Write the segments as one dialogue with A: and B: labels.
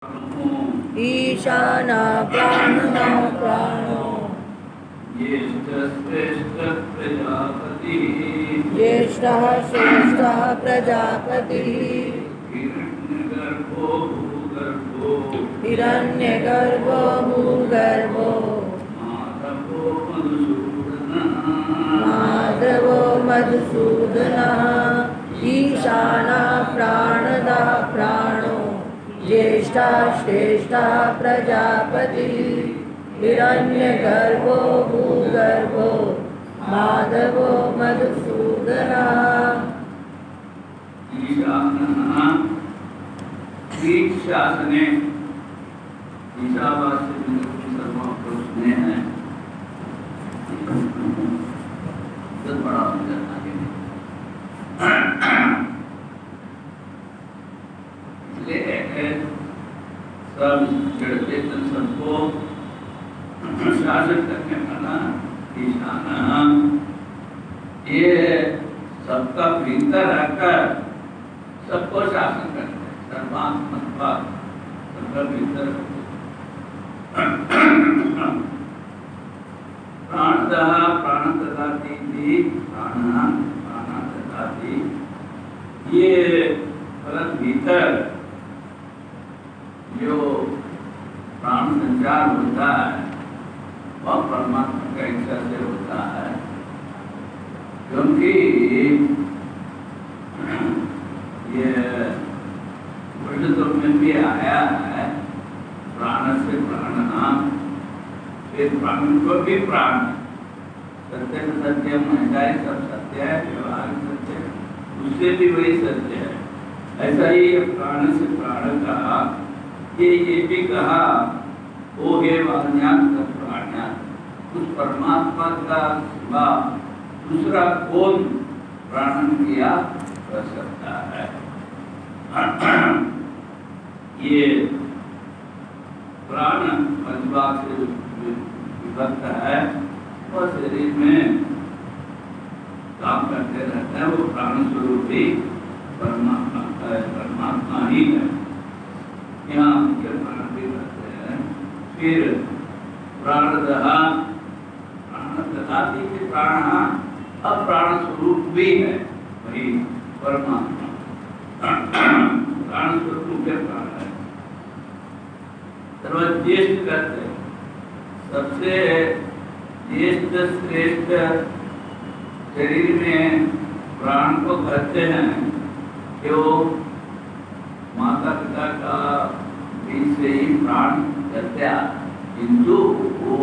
A: ईशाना प्राणना प्राणो ज्येष्ठः श्रेष्ठः प्रजापतिः हिरण्यगर्भो भूगर्भो माधवो मधुसूदनः ईशाना प्राणदा प्राणो ज्येष्ठः श्रेष्ठः प्रजापतिः हिरण्यगर्भो भूगर्भो माधवो मधुसूदनः।
B: शासने ईशावास्य सर्वने है बड़ा इसलिए सब चेतन सबको शासन करने वाला ईशाना ये सबका भीतर रहकर सबको शासन करते हैं। सर्वात्मत्वा सबका भीतर प्राणदः प्राण ददाति प्राण ददाति ये फलन भीतर जो प्राण संचार होता है वह परमात्मा का इच्छा से होता है, क्योंकि ये में भी आया है प्राण से प्राण, फिर प्राण को भी प्राण। सत्य में सत्य महंगाई सब सत्य है, व्यवहार सत्य है, उससे भी वही सत्य है। ऐसा ही प्राण से प्राण कहा, ये भी कहा ओ हे वाण्यात प्राण्यात, उस परमात्मा का सिवा दूसरा कौन प्राणन किया कर सकता है। ये प्राण पंचभाग से विभक्त है और शरीर में काम करते रहता है, वो प्राण स्वरूप ही परमात्मा ही है। यहाँ उनके प्राण भी रहते हैं। फिर प्राणदः प्राण ददाति के प्राण अप्राण स्वरूप भी है, वही परमात्मा प्राण स्वरूप के प्राण है। सर्वज्येष्ठ करते हैं, सबसे ज्येष्ठ श्रेष्ठ शरीर में प्राण को कहते हैं कि वो माता पिता का बीच से ही प्राण हत्या, किंतु वो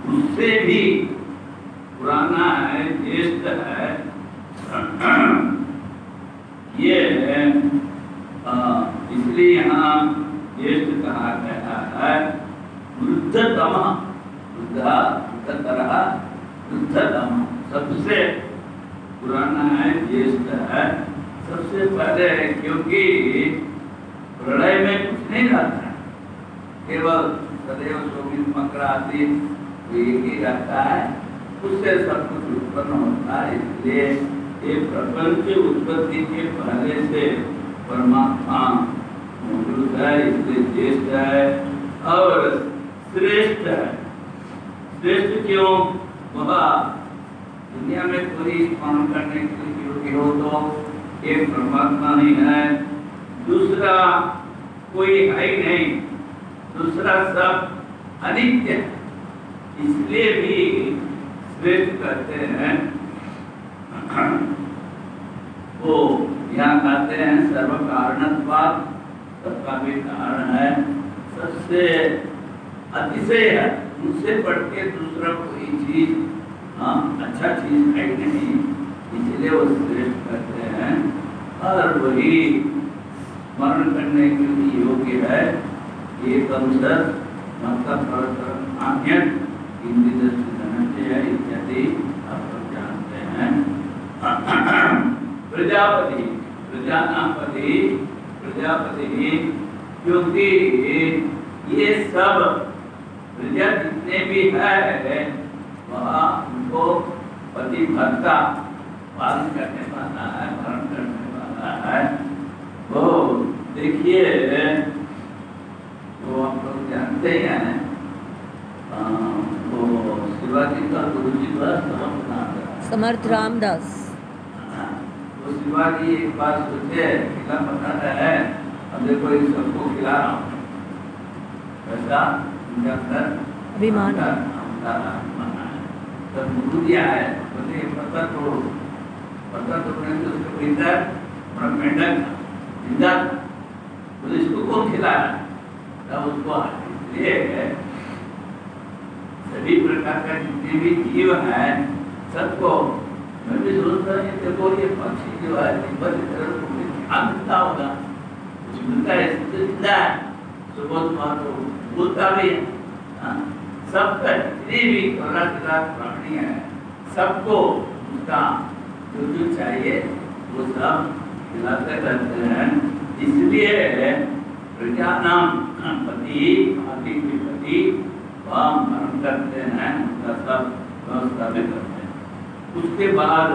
B: उससे भी पुराना है, ज्येष्ठ है। ये इसलिए यहाँ ज्येष्ठ कहा गया है। वृद्धतम, वृद्धतम सबसे पुराना है, ज्येष्ठ है, सबसे पहले है, क्योंकि प्रलय में कुछ नहीं रहता है, केवल सदैव शोभित मकराती एक ही रहता है, उससे सब कुछ उत्पन्न होता है। इसलिए ये प्रपंच उत्पत्ति के पहले से परमात्मा मौजूद है, इसलिए ज्येष्ठ है और श्रेष्ठ है। श्रेष्ठ क्यों? वह दुनिया में कोई स्मरण करने के योग्य हो तो एक परमात्मा ही है, दूसरा कोई है ही नहीं, दूसरा सब अनित्य है, इसलिए भी श्रेष्ठ कहते हैं। वो यहाँ कहते हैं सर्व कारणत्वात्, सबका भी कारण है, सबसे अतिशय है, उससे बढ़ के दूसरा कोई चीज अच्छा चीज है नहीं, इसलिए वो श्रेष्ठ कहते हैं। और वही स्मरण करने के लिए योग्य है। एक अंशर मतलब इत्यादि आप जानते हैं। प्रजापति, प्रजानापति, प्रजापति, क्योंकि ये सब प्रजा जितने भी है वह उनको पतिभक्ता पालन करने वाला है, भरण करने वाला है। वो देखिए लोग जानते ही हैं, वो शिवाजी का गुरु जी का
A: समर्थ रामदास।
B: वो शिवाजी एक बार सोचे खिला बताता है, अब देखो इन सबको खिला रहा हूँ, ऐसा उनके अंदर
A: अभिमान है।
B: तब गुरु जी आए, बोले पत्थर तोड़ो, पत्थर तोड़ने से उसके भीतर बड़ा मेंढक था, जिंदा था, बोले इसको कौन खिला रहा है? तब उसको इसलिए सभी प्रकार का जितने भी जीव हैं सबको, मैं भी सोचता हूँ देखो ये पक्षी जो है बस ध्यान देता होगा, कुछ मिलता है जिंदा है, सुबह तो बोलता भी है, सबका जितने भी प्राणी है सबको उसका जो चाहिए वो सब खिलाते रहते हैं। इसलिए प्रजानाम पति आदि के पति मरण करते हैं, उनका सब व्यवस्था में करते हैं। उसके बाद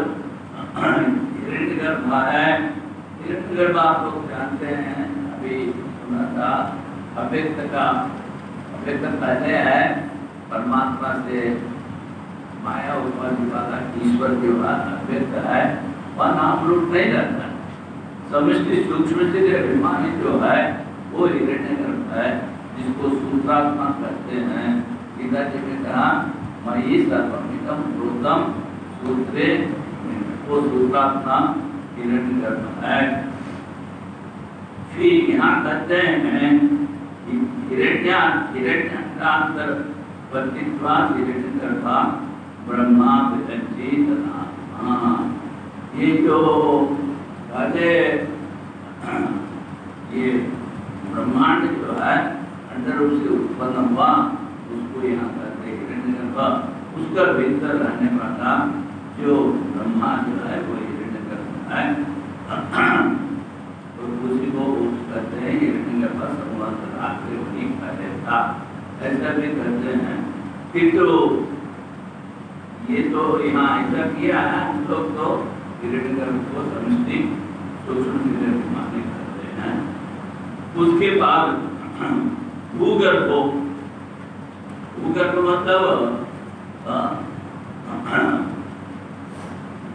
B: हिरण्यगर्भ है, हिरण्यगर्भ आप लोग जानते हैं, अभी सुना था, अव्यक्त का अव्यक्त पहले है परमात्मा से माया उपाधि वाला ईश्वर जो अव्यक्त है वह नाम रूप नहीं रहता, समष्टि सूक्ष्म से अभिमानी जो है वो हिरण्यगर्भ है, जिसको सूत्रात्मा कहते हैं। गीता जी ने कहा मयि सर्वमिदं प्रोतम सूत्रे, वो सूत्रात्मा हिरण्यगर्भ है। फिर यहाँ कहते हैं हिरण्यांतर पतित्वा हिरण्यगर्भा ब्रह्मा विदंती तथा। ये जो पहले ये ब्रह्मांड जो है अंदर रूप से उत्पन्न हुआ, उसको यहाँ कहते हैं हिरण्यगर्भ। उसका भीतर रहने वाला जो ब्रह्मा जो है वो हिरण्यगर्भ है, तो उसी को कहते हैं हिरण्यगर्भ संवत्सर आखिर वही पहले था, ऐसा भी कहते हैं। किंतु ये तो यहाँ ऐसा किया है, हम लोग तो हिरण्यगर्भ को समष्टि सूक्ष्म हिरण्यगर्भ करते हैं। उसके बाद भूगर्भ, भूगर्भ मतलब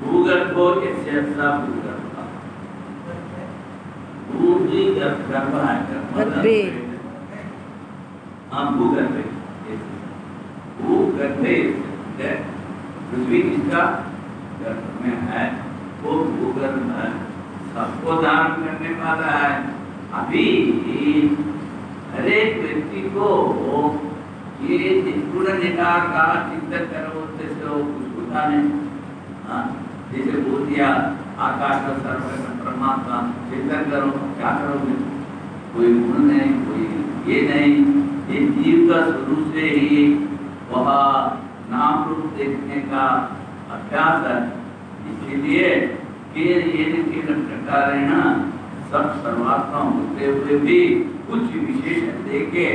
B: भूगर्भ ऐसा भूगर्भ, भूमि गर्भ है, हाँ भूगर्भ, भूगर्भे पृथ्वी जिसका गर्भ में है वो भूगर्भ है, सबको धारण करने वाला है। अभी हर एक व्यक्ति को ये पूर्ण निकार का चिंतन करो, जैसे कुछ होता नहीं, जैसे बोल दिया आकाश का सर्व परमात्मा चिंतन करो, क्या करोगे? कोई गुण नहीं, कोई ये नहीं, ये जीव का शुरू से ही वह नाम रूप देखने का अभ्यास है। इसीलिए प्रकार सब सर्वात्मा होते हुए भी कुछ विशेषण देके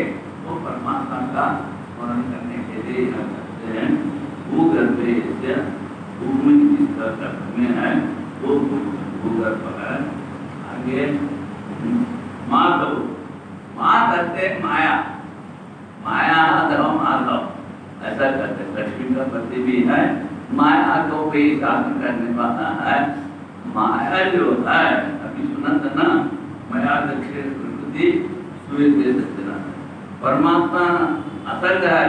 B: वो परमात्मा का स्मरण करने के लिए यह करते हैं। भूगर्भ से भूमि जिसका गर्भ में है वो भूगर्भ है। आगे माधव, माँ कहते माया, माया धव माधव ऐसा कहते, लक्ष्मी का पति भी है, माया को भी शासन करने वाला है। माया जो है अभी सुना था ना, माया दक्षिण प्रकृति सुविधा, परमात्मा असंग है,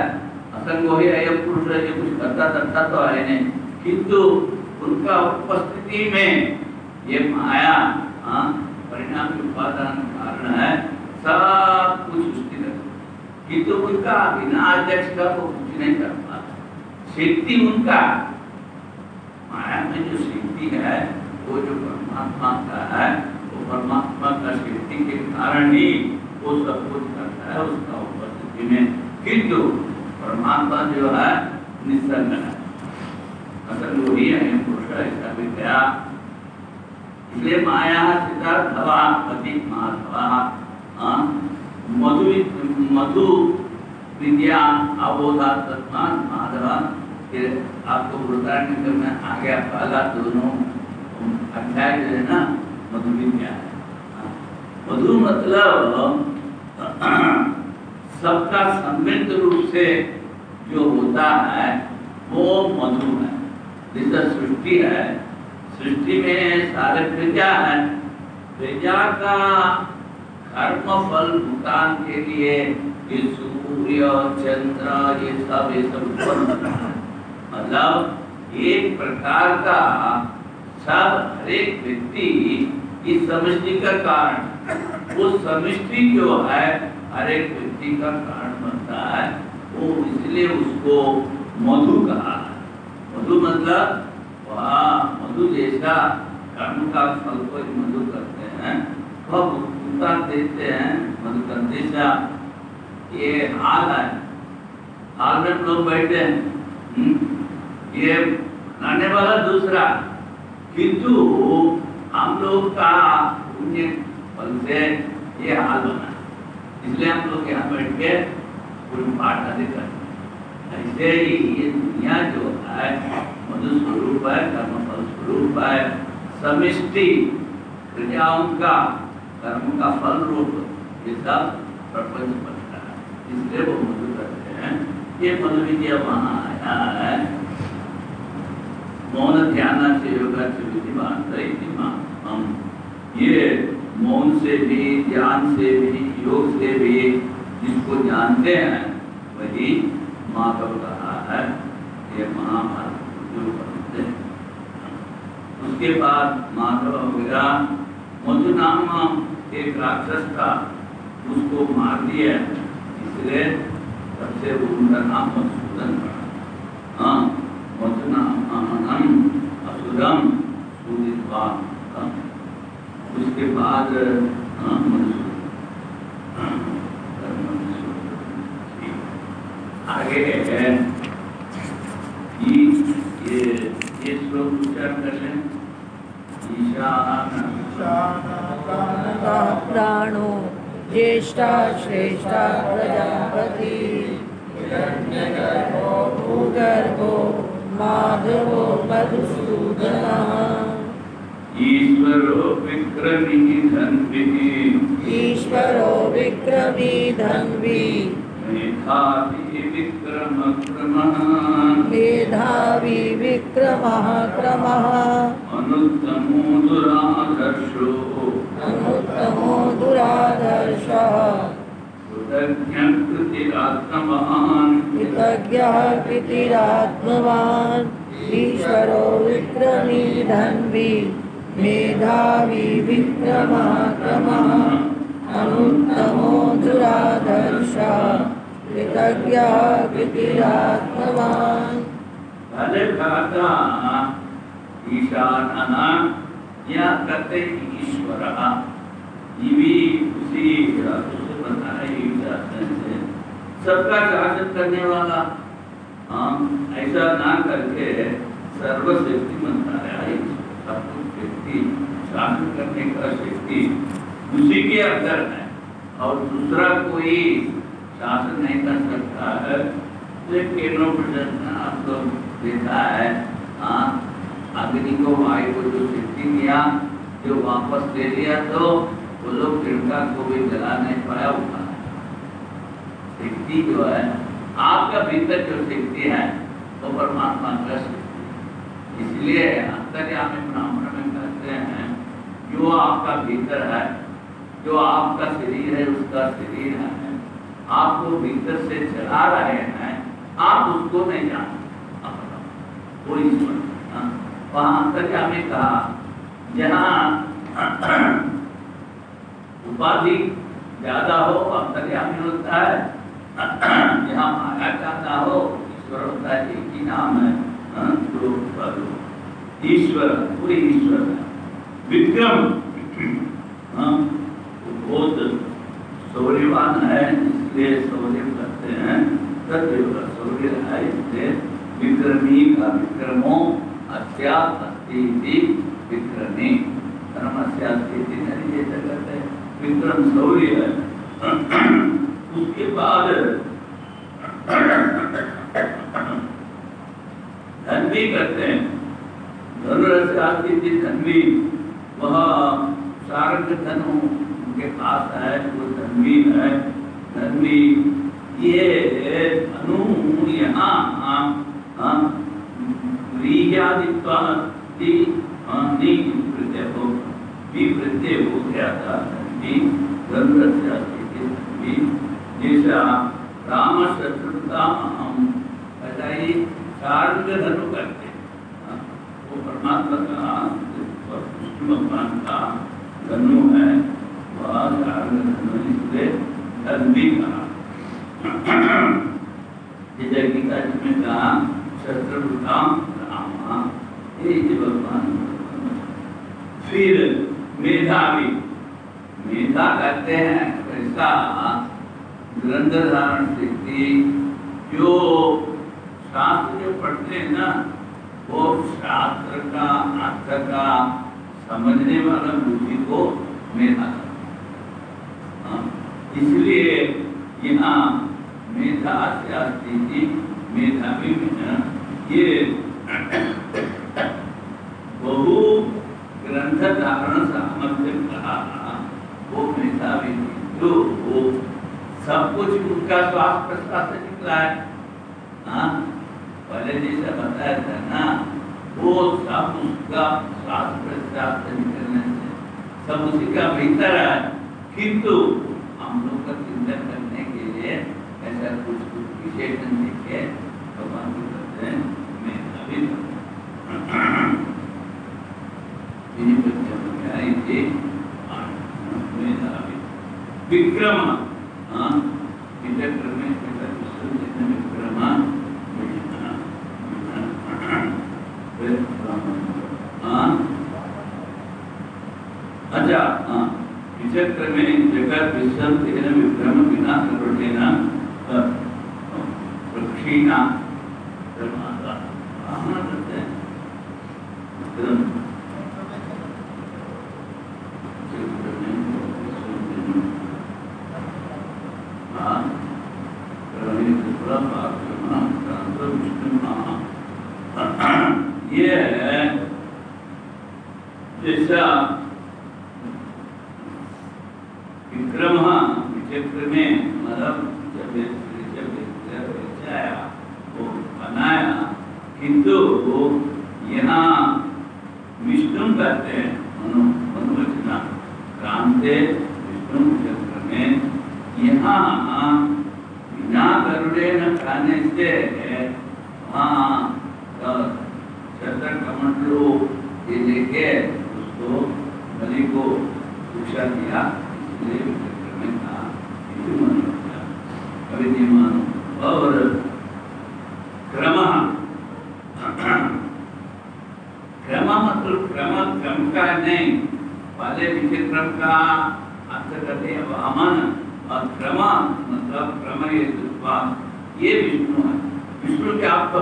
B: असंग वही है पुरुष है, जो कुछ करता करता तो है नहीं, किंतु उनका उपस्थिति में ये माया परिणाम उपादान कारण है, सब कुछ उसकी रहती, किंतु उनका बिना अध्यक्ष का वो कुछ नहीं कर पाता। शक्ति उनका, माया में जो शक्ति है वो जो परमात्मा का है, वो परमात्मा का शक्ति के कारण ही वो सब कुछ करता है उसका उपस्थिति में, किंतु परमात्मा जो है निसंग है, असल वही है पुरुष, ऐसा भी गया। इसलिए माया सीता धवा पति माधवा, मधु विद्या अवोधात्मान माधवा। फिर आपको वृत्तारण्य में आ गया पहला दोनों अध्याय जो है ना, मधु विद्या है। मधु मतलब सबका सम्मिलित रूप से जो होता है वो मधु है। जैसे सृष्टि है, सृष्टि में सारे प्रजा है, प्रजा का कर्म फल भुगतान के लिए ये सूर्य चंद्र ये सब मतलब एक प्रकार का सब हर एक व्यक्ति इस समष्टि का कारण, वो समष्टि जो है हर एक व्यक्ति का कारण बनता है, वो इसलिए उसको मधु कहा है। मधु मतलब वह मधु जैसा कर्म का फल को मधु करते हैं, वह भुगतान देते हैं मधु करते जैसा। ये हाल है, हाल में लोग बैठे हैं, ये बनाने वाला दूसरा, किंतु हम लोग का पुण्य फल से ये हाल बना, इसलिए हम लोग यहाँ बैठ के पूर्ण पाठ आदि करते हैं। ऐसे ही ये दुनिया जो है मधु स्वरूप है, कर्म फल स्वरूप है, समष्टि प्रजाओं का कर्म का फल रूप ये सब प्रपंच बनता है, इसलिए वो मधु करते हैं। ये मधु विद्या वहाँ आया है, मौन ध्यान से योगा से विधिमान हम ये मौन से भी ध्यान से भी योग से भी जिसको जानते हैं वही माधव कहा है। ये महाभारत जो पढ़ते हैं, उसके बाद माधव वगैरह मधु नाम एक राक्षस था, उसको मार दिया, इसलिए सबसे उनका नाम मधुसूदन पड़ा। हाँ, मधु नाम असुरम सूदितवान। उसके बाद आगे है ये श्लोक उच्चारण कर लें।
A: प्राणो ज्येष्ठा श्रेष्ठा प्रजापति भूगर्भो माधवो मधुसूदनः
B: ईश्वरो विक्रमी धन्वी मेधावी विक्रमः क्रमः अनुत्तमो दुरादर्शः कृतज्ञः कृतिरात्मवान् ईश्वरो विक्रमी धन्वी मेधावी विक्रमः क्रमः अनुत्तमो दुरादर्शः कृतज्ञः कृतिरात्मवान्। पहले कहा था ईशानः, या कहते ईश्वरः, ये भी उसी बताया ईशान से सबका शासन करने वाला। ऐसा ना करके सर्वशक्तिमंत है, सब कुछ शक्ति शासन करने का शक्ति उसी के अंदर है और दूसरा कोई शासन नहीं कर सकता है। आप लोग देखा है, अग्नि को वायु को जो शक्ति दिया, जो वापस ले लिया, तो वो लोग तिरका को भी जला नहीं पाया हुआ है। शक्ति जो है आपका भीतर जो शक्ति है वो परमात्मा का शक्ति, इसलिए अंतर्यामी ब्राह्मण में कहते हैं जो आपका भीतर है, जो आपका शरीर है उसका शरीर है, आपको भीतर से चला रहे हैं, आप उसको नहीं जानते, वो ईश्वर। वहाँ अंतर्यामी कहा, जहाँ उपाधि ज्यादा हो अंतर्यामी होता है, जहाँ माया ज्यादा हो ईश्वर होता है। एक ही नाम है, ईश्वर, पूरी ईश्वर है। विक्रम बहुत शौर्यवान है, इसलिए शौर्य करते हैं, सत्य शौर्य है, इसलिए विक्रमी का विक्रमो अस्ति विक्रमी, कर्म अस्ति नहीं, जैसा कहते हैं विक्रम शौर्य है। उसके बाद धन्वी करते हैं, धनुरस्यास्ति धन्वी, वह सारंग धनु उनके पास है, वो धन्वी है। धन्वी ये धनु यहाँ व्रीह्यादित्वादि प्रत्यय हो गया था जैसा राम शत्रुता ऐसा ही सार्ग धनु करते वो परमात्मा का विष्णु भगवान का धनु है वह सार्ग धनु इसलिए धन्वी कहा जैसे गीता जी में कहा शत्रुताम रामा ये भगवान। फिर मेधावी मेधा कहते हैं ऐसा ग्रंथ धारण शक्ति जो शास्त्र जो पढ़ते हैं ना वो शास्त्र का अर्थ का समझने वाला बुद्धि को मेधा इसलिए यहाँ मेधा से स्थिति मेधावी में ये बहु ग्रंथ धारण सामर्थ्य कहा वो मेधावी जो वो सब कुछ उनका श्वास प्रश्वास से निकला है। हाँ पहले जैसा बताया था ना वो सब उसका श्वास प्रश्वास से निकलने से सब उसी का भीतर है किंतु हम लोग का चिंतन करने के लिए ऐसा कुछ कुछ विशेषण देखे भगवान को कहते हैं मेधावी विक्रम विक्रम अच्छा विचक्र में जगत विसर्जन विक्रम विना सर्वटेना प्रक्षीणा प्रमादा कहते हैं ये जैसा विक्रम विचक्र में मतलब जब आया वो बनाया किंतु यहाँ विष्णु कहते हैं मनुवचना क्रांते विष्णु विचक्र में यहाँ बिना गरुड़े न खाने से वहाँ कमंडलो ये लेके उसको बलि को शिक्षा दिया इसलिए विचक्र में कहा कभी नहीं मानो। और क्रम मतलब क्रम का नहीं पहले विचक्रम का अर्थ करते हैं वामन और क्रम मतलब क्रम ये विष्णु है। विष्णु के आप तो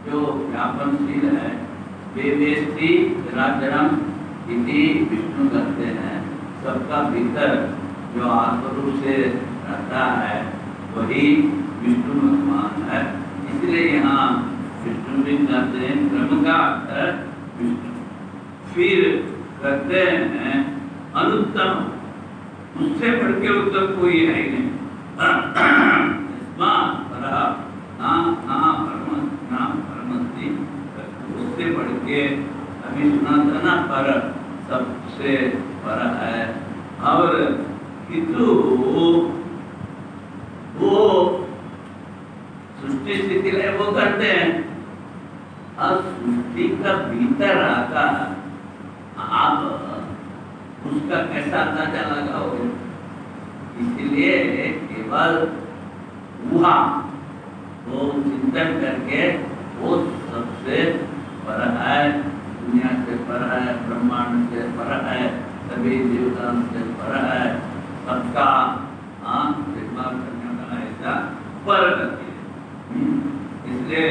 B: जो व्यापनशील है वेवेस्ति चराचरम इति विष्णु कहते हैं सबका भीतर जो आत्मरूप से रहता है वही विष्णु भगवान है इसलिए यहाँ विष्णु भी कहते हैं क्रम का अर्थ विष्णु। फिर कहते हैं अनुत्तम उससे बढ़ के उत्तम कोई है ही नहीं उससे बढ़ के अभी सुना था ना पर सबसे पर है और किंतु वो सृष्टि स्थिति वो करते हैं और सृष्टि का भीतर आता आप उसका कैसा अंदाजा लगाओगे इसलिए केवल ऊहा वो चिंतन करके वो सबसे पर है दुनिया से पर है ब्रह्मांड से पर है सभी देवताओं से पर है सबका निर्माण करने वाला ऐसा पर करती है इसलिए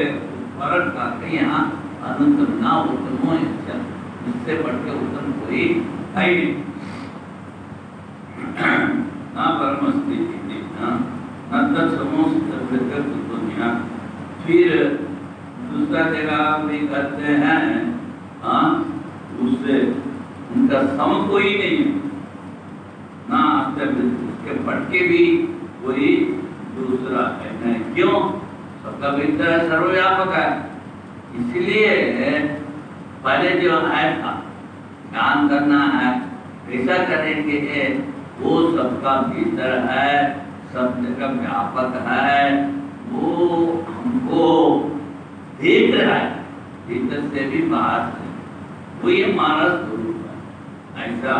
B: पर करके यहाँ अनंतम ना उत्तम हो इससे बढ़ के उत्तम कोई है नहीं ना परमस्ति दुनिया। फिर दूसरा जगह भी कहते हैं उससे उनका सम कोई नहीं है ना उसके बढ़ के भी कोई दूसरा है नहीं, क्यों? सबका भीतर है, सर्वव्यापक है। इसलिए पहले जो है था ध्यान करना है, कैसा करेंगे? वो सबका भीतर है, सब जगह व्यापक है, वो हमको देख रहा है भीतर से भी बाहर से, वो ये मानस स्वरूप है। ऐसा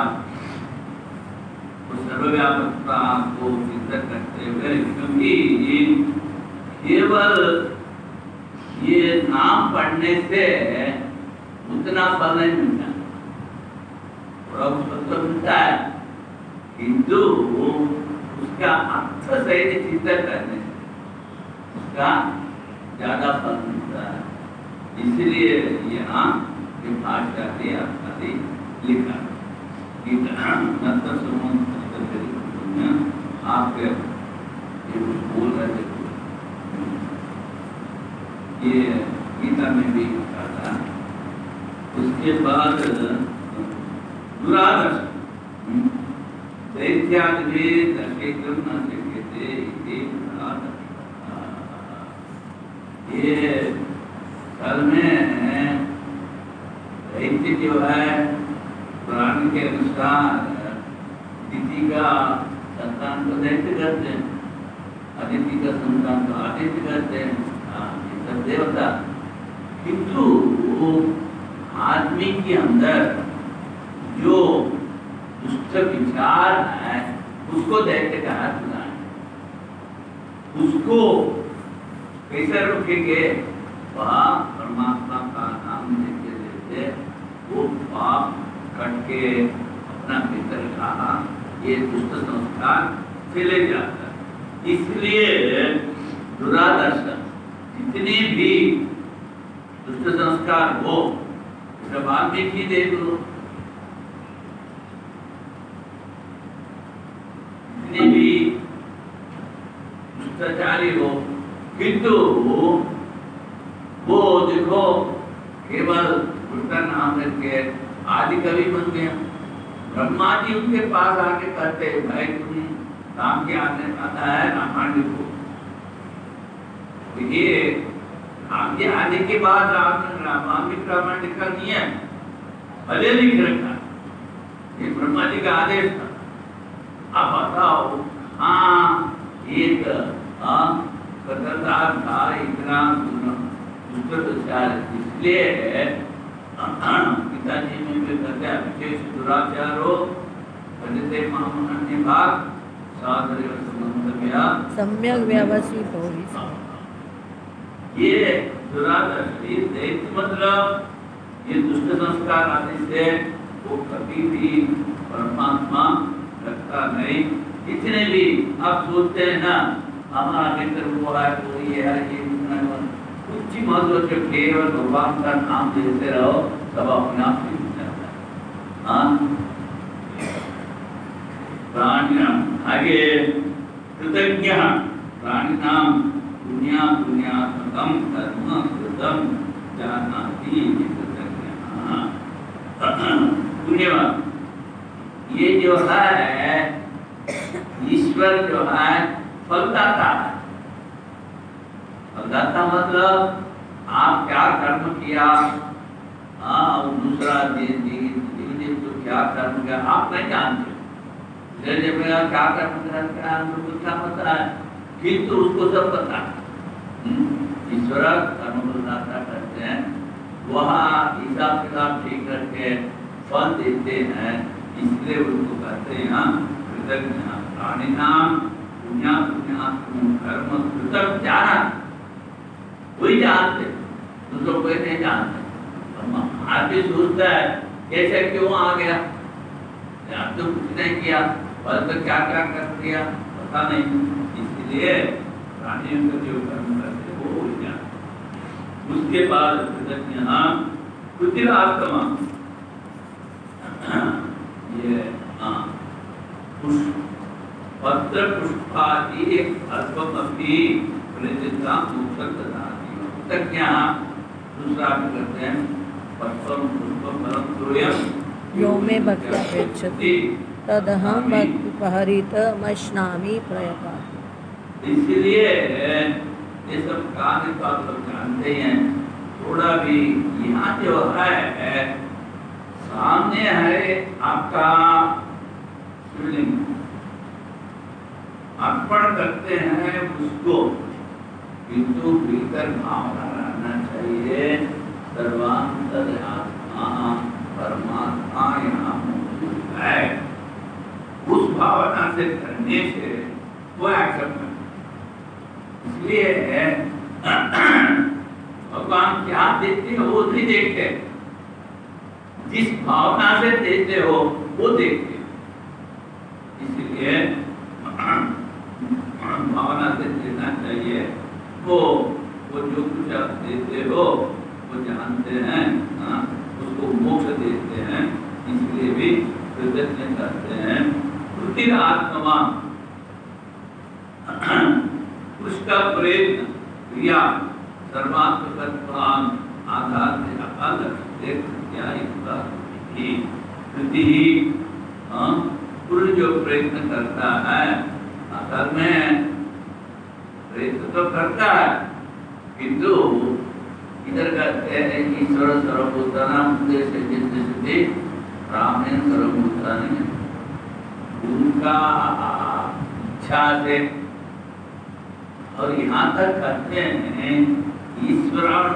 B: उस सर्वव्यापकता को चिंतन करते हुए, क्योंकि केवल ये नाम पढ़ने से उतना फल नहीं मिलता, थोड़ा फल तो मिलता है, किंतु उसका अर्थ सही चिंतन करने से उसका ज्यादा फल मिलता है। इसलिए यहाँ ये भाषा के अर्थ लिखा आप बोल रहे थे, ये गीता में भी लिखा था। उसके बाद दुरादर्श दैत्यादि दर्शेक्रम न शक्यते इति दुरादर्श। ये कल में दैत्य जो है पुराण के अनुसार दिति का संतान को दैत्य करते हैं, अदिति का संतान को आदित्य करते हैं, ये सब देवता। किंतु आदमी के अंदर जो दुष्ट विचार है उसको दैत्य कहा जाता है। उसको कैसे रोकेंगे? वह परमात्मा का नाम लेते लेते वो पाप करके अपना भीतर कहा ये दुष्ट संस्कार चले जाता है। इसलिए दुरादर्श जितने भी दुष्ट संस्कार हो, सब वाल्मीकि देख लो, जितने भी दुष्टाचारी हो, किंतु वो देखो केवल उल्टा नाम लेके आदि कवि बन गया। ब्रह्मा जी उनके पास आके कहते भाई तुम राम के आता है रामायण लिखो। तो ये राम के आने के बाद रामायण लिखा नहीं है, भले लिख रखा, ये ब्रह्मा जी का आदेश था। अब बताओ, हाँ एक कतरदार था, इतना दुष्टाचार, इसलिए पिताजी में भी कहते हैं विशेष दुराचार हो पंडित महामन्य भाग सादर
A: सम्यक व्यवस्थित हो।
B: ये दुरादर्शी दैत्य मतलब ये दुष्ट संस्कार आदि से वो कभी भी परमात्मा रखता नहीं। इतने भी आप सोचते हैं ना हमारा भीतर वो है, वो ये है, ये कुछ ही महत्व से केवल भगवान का नाम लेते रहो, सब अपने आप ही हो जाता है। हाँ, प्राण्याम आगे कृतज्ञ प्राणिनाम पुण्या पुण्यात्मकम कर्म कृतम जानाति कृतज्ञ। पुण्यवान ये जो है ईश्वर जो है फलदाता है। फलदाता मतलब आप क्या कर्म किया, और दूसरा जीव तो क्या कर्म किया आप नहीं जानते। जब क्या कर्म किया हमको कुछ क्या पता है, किंतु उसको सब पता है। ईश्वर कर्म फलदाता करते हैं, वहाँ हिसाब किताब ठीक करके फल देते हैं, इसलिए उनको कहते हैं कृतज्ञ प्राणिनाम पुण्या पुण्यात्म कर्म कृतज्ञ। जाना वही जानते, दूसरों कोई नहीं जानते। आदमी सोचता है कैसे क्यों आ गया, आप तो कुछ नहीं किया, और तो क्या क्या कर दिया पता नहीं। इसलिए प्राणियों को जो कर्म करते वो हो जाते। उसके बाद कृतज्ञ कुटिलात्मा ये पत्र पुष्पादि अल्पमपि प्रतिष्ठा मोक्षं ददाति। कृतज्ञ दूसरा करते हैं पत्रम पुष्पम फलम तोयम
A: यो मे भक्त्या पृच्छति तदहं भक्तिपहरितमश्नामि प्रयता।
B: इसलिए ये सब कहानी तो आप लोग जानते ही हैं। थोड़ा भी यहाँ जो है सामने है आपका शिवलिंग, अर्पण करते हैं उसको, किंतु भीतर भावना रहना चाहिए सर्वांतर्यात्मा परमात्मा यहाँ मौजूद है। उस भावना से करने से वो एक्सेप्ट करते। इसलिए भगवान क्या देखते हो वो नहीं देखते, जिस भावना से देते हो वो देखते। इसलिए भावना से देना चाहिए। वो जो कुछ आप देते हो वो जानते हैं, उसको मोक्ष देते हैं, इसलिए भी कृतज्ञ करते हैं। कृति आत्मा उसका प्रयत्न क्रिया सर्वात्मकत्वान आधार से अलग कृति पुरुष जो प्रयत्न करता है असल में प्रयत्न तो करता है, किंतु इधर कहते हैं ईश्वर सर्वभूतानां उद्देश्य सिद्धि रामेण सर्वभूतानि, उनका इच्छा से। और यहाँ तक कहते हैं ईश्वराण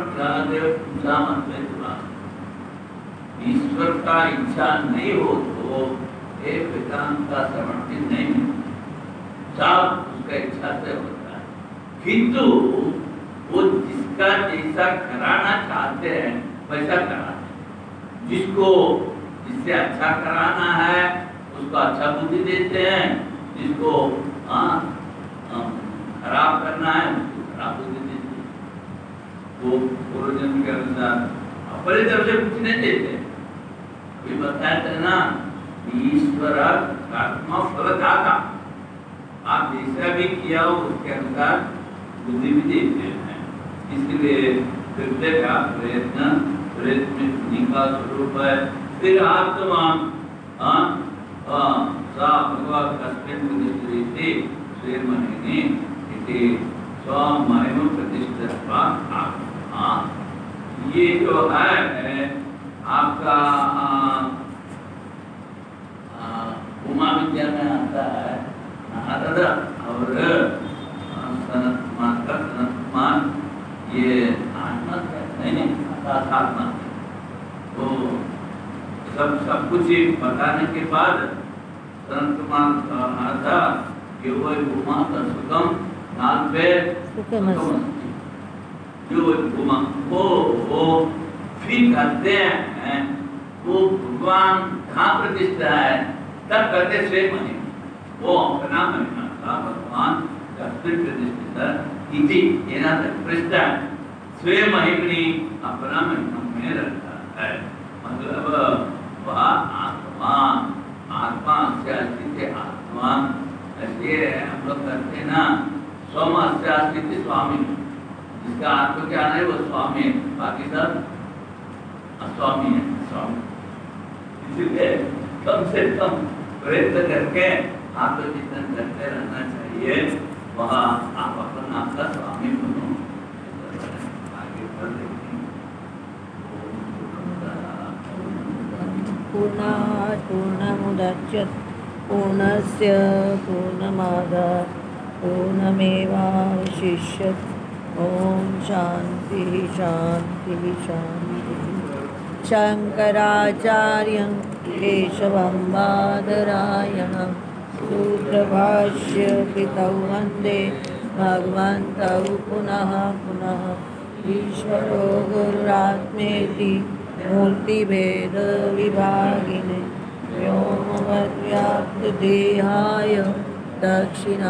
B: ईश्वर का इच्छा नहीं हो तो एक वेदांत का श्रवण भी नहीं मिलता, सब उसका इच्छा से होता है। किंतु वो जिसका जैसा कराना चाहते हैं वैसा कराते हैं। जिससे अच्छा कराना है उसको अच्छा बुद्धि देते हैं, जिसको खराब करना है उसको खराब बुद्धि देते हैं। वो पूर्वजन्म के अनुसार अपने तरफ से कुछ नहीं देते। अभी बताया था ना, ईश्वर आत्मा फलदाता, आप जैसा भी किया हो उसके अनुसार बुद्धि भी देते हैं। इसलिए हृदय का प्रयत्न उन्हीं का स्वरूप है। फिर आत्मा सा भगवान कस्मिन् प्रतिष्ठिते स्वयं स्वमहिम प्रतिष्ठा आत्मा। ये जो है आपका उमा विद्या में आता है नारद और सनत्कुमार, ये आत्मा नहीं आत्मा। तो सब कुछ बताने के बाद सनत्कुमार कहा था कि वो उमा का सुगम नाल पे जो उमा वो फिर कहते हैं वो भगवान कहाँ प्रतिष्ठा है, तब कहते स्वयं महिमा, वो अपना महिमा का भगवान प्रतिष्ठित इति पृष्ठ स्वयं महिमनी अपना महिमा में रखता है। मतलब वह आत्मा से अस्तित्व आत्मा, इसलिए हम लोग कहते हैं ना स्वम से अस्तित्व स्वामी, जिसका आत्मज्ञान है वो स्वामी है, बाकी सब अस्वामी है स्वामी। इसलिए कम से कम प्रयत्न करके आत्मचिंतन करते रहना चाहिए, वह आप अपना आपका स्वामी बनो। आगे बढ़ देखेंगे।
A: पूर्णात् पूर्णमुदच्यते पूर्णस्य पूर्णमादाय पूर्णमेवावशिष्यते। ओम शांति शांति शांति। शंकराचार्यं केशवं बादरायणं सूत्रभाष्य कृतौ वन्दे भगवन्तौ पुनः पुनः। ईश्वरो गुरुरात्मेति मूर्तिभेद विभागिने व्योमवद्व्याप्तदेहाय दक्षिणा